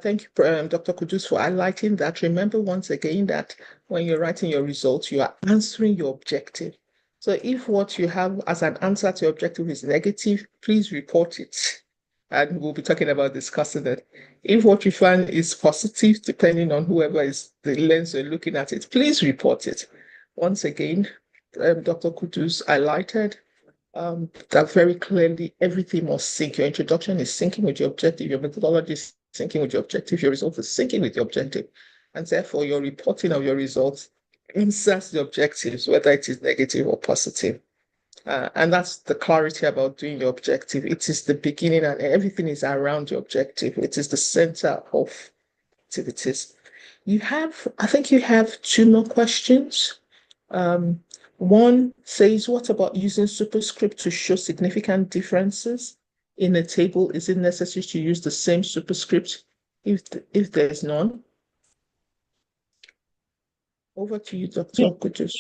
Thank you, Dr. Kudus, for highlighting that. Remember once again that when you're writing your results, you are answering your objective. So if what you have as an answer to your objective is negative, please report it. And we'll be talking about discussing it. If what you find is positive, depending on whoever is the lens you're looking at it, please report it. Once again, Dr. Kudus highlighted that very clearly everything must sync. Your introduction is syncing with your objective, your methodology is syncing with your objective, your results is syncing with your objective. And therefore, your reporting of your results inserts the objectives, whether it is negative or positive. And that's the clarity about doing your objective. It is the beginning, and everything is around your objective. It is the center of activities. I think you have two more questions. Um, One says, what about using superscript to show significant differences in a table? Is it necessary to use the same superscript if there's none? Over to you, Yeah, Dr. Kutus.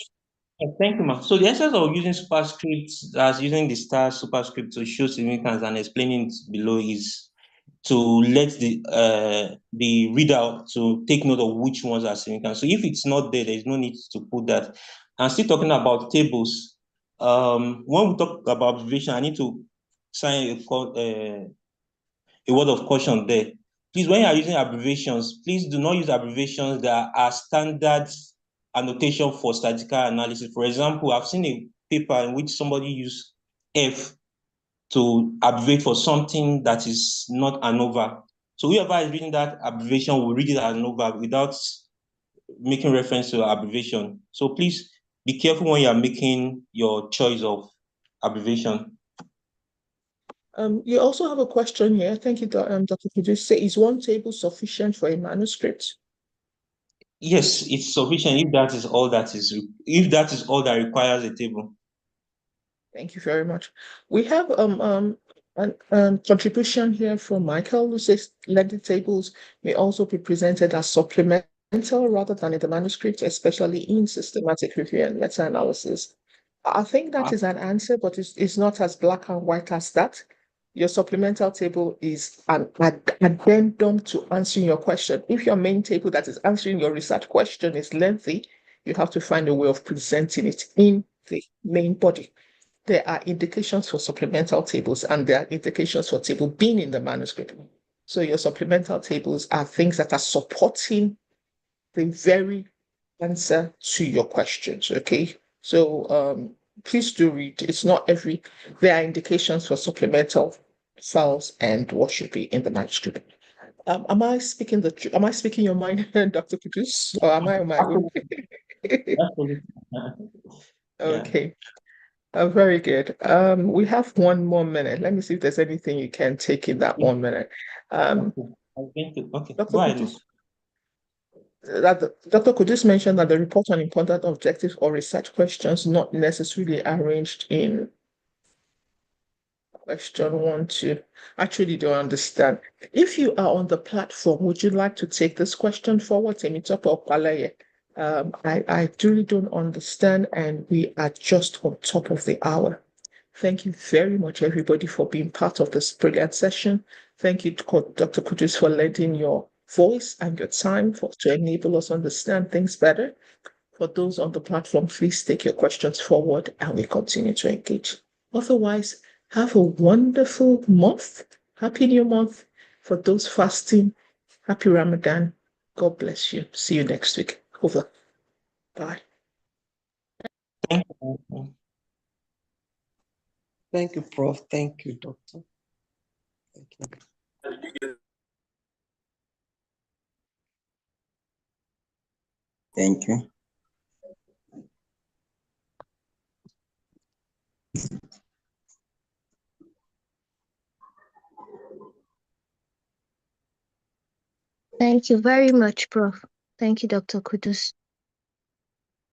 thank you, ma. So the essence of using superscripts, as using the star superscript to show significance and explaining it below, is to let the reader to take note of which ones are significant. So if it's not there, there's no need to put that. And still talking about tables, when we talk about observation, I need to sign a word of caution there. Please, when you are using abbreviations, please do not use abbreviations that are standard annotation for statistical analysis. For example, I've seen a paper in which somebody used F to abbreviate for something that is not ANOVA. So whoever is reading that abbreviation will read it as ANOVA without making reference to abbreviation. So please be careful when you are making your choice of abbreviation. You also have a question here. Thank you, Dr. Kudus. Say, is one table sufficient for a manuscript? Yes, it's sufficient if that is all that requires a table. Thank you very much. We have an contribution here from Michael, who says lengthy tables may also be presented as supplemental rather than in the manuscript, especially in systematic review and meta-analysis. I think that is an answer, but it's not as black and white as that. Your supplemental table is an addendum to answering your question. If your main table that is answering your research question is lengthy, you have to find a way of presenting it in the main body. There are indications for supplemental tables, and there are indications for table being in the manuscript. So your supplemental tables are things that are supporting the very answer to your questions. Okay. So please do read. It's not every, there are indications for supplemental files and what should be in the manuscript. Am I speaking am I speaking your mind, Dr. Kudus, or am I on my own? Absolutely. Absolutely. Yeah. Okay. Very good. We have 1 more minute. Let me see if there's anything you can take in that 1 minute. Okay. Dr. Go ahead. Kudus, Dr. Kudus mentioned that the report on important objectives or research questions not necessarily arranged in question 1, 2. Actually, don't understand. If you are on the platform, would you like to take this question forward? I truly don't understand, and we are just on top of the hour. Thank you very much, everybody, for being part of this brilliant session. Thank you, Dr. Kudus, for lending your voice and your time to enable us understand things better. For those on the platform, please take your questions forward and we continue to engage. Otherwise, have a wonderful month. Happy New Month. For those fasting, happy Ramadan. God bless you. See you next week. Over. Bye. Thank you. Thank you, Prof. Thank you, Doctor. Thank you. Thank you. Thank you very much, Prof. Thank you, Dr. Kudus.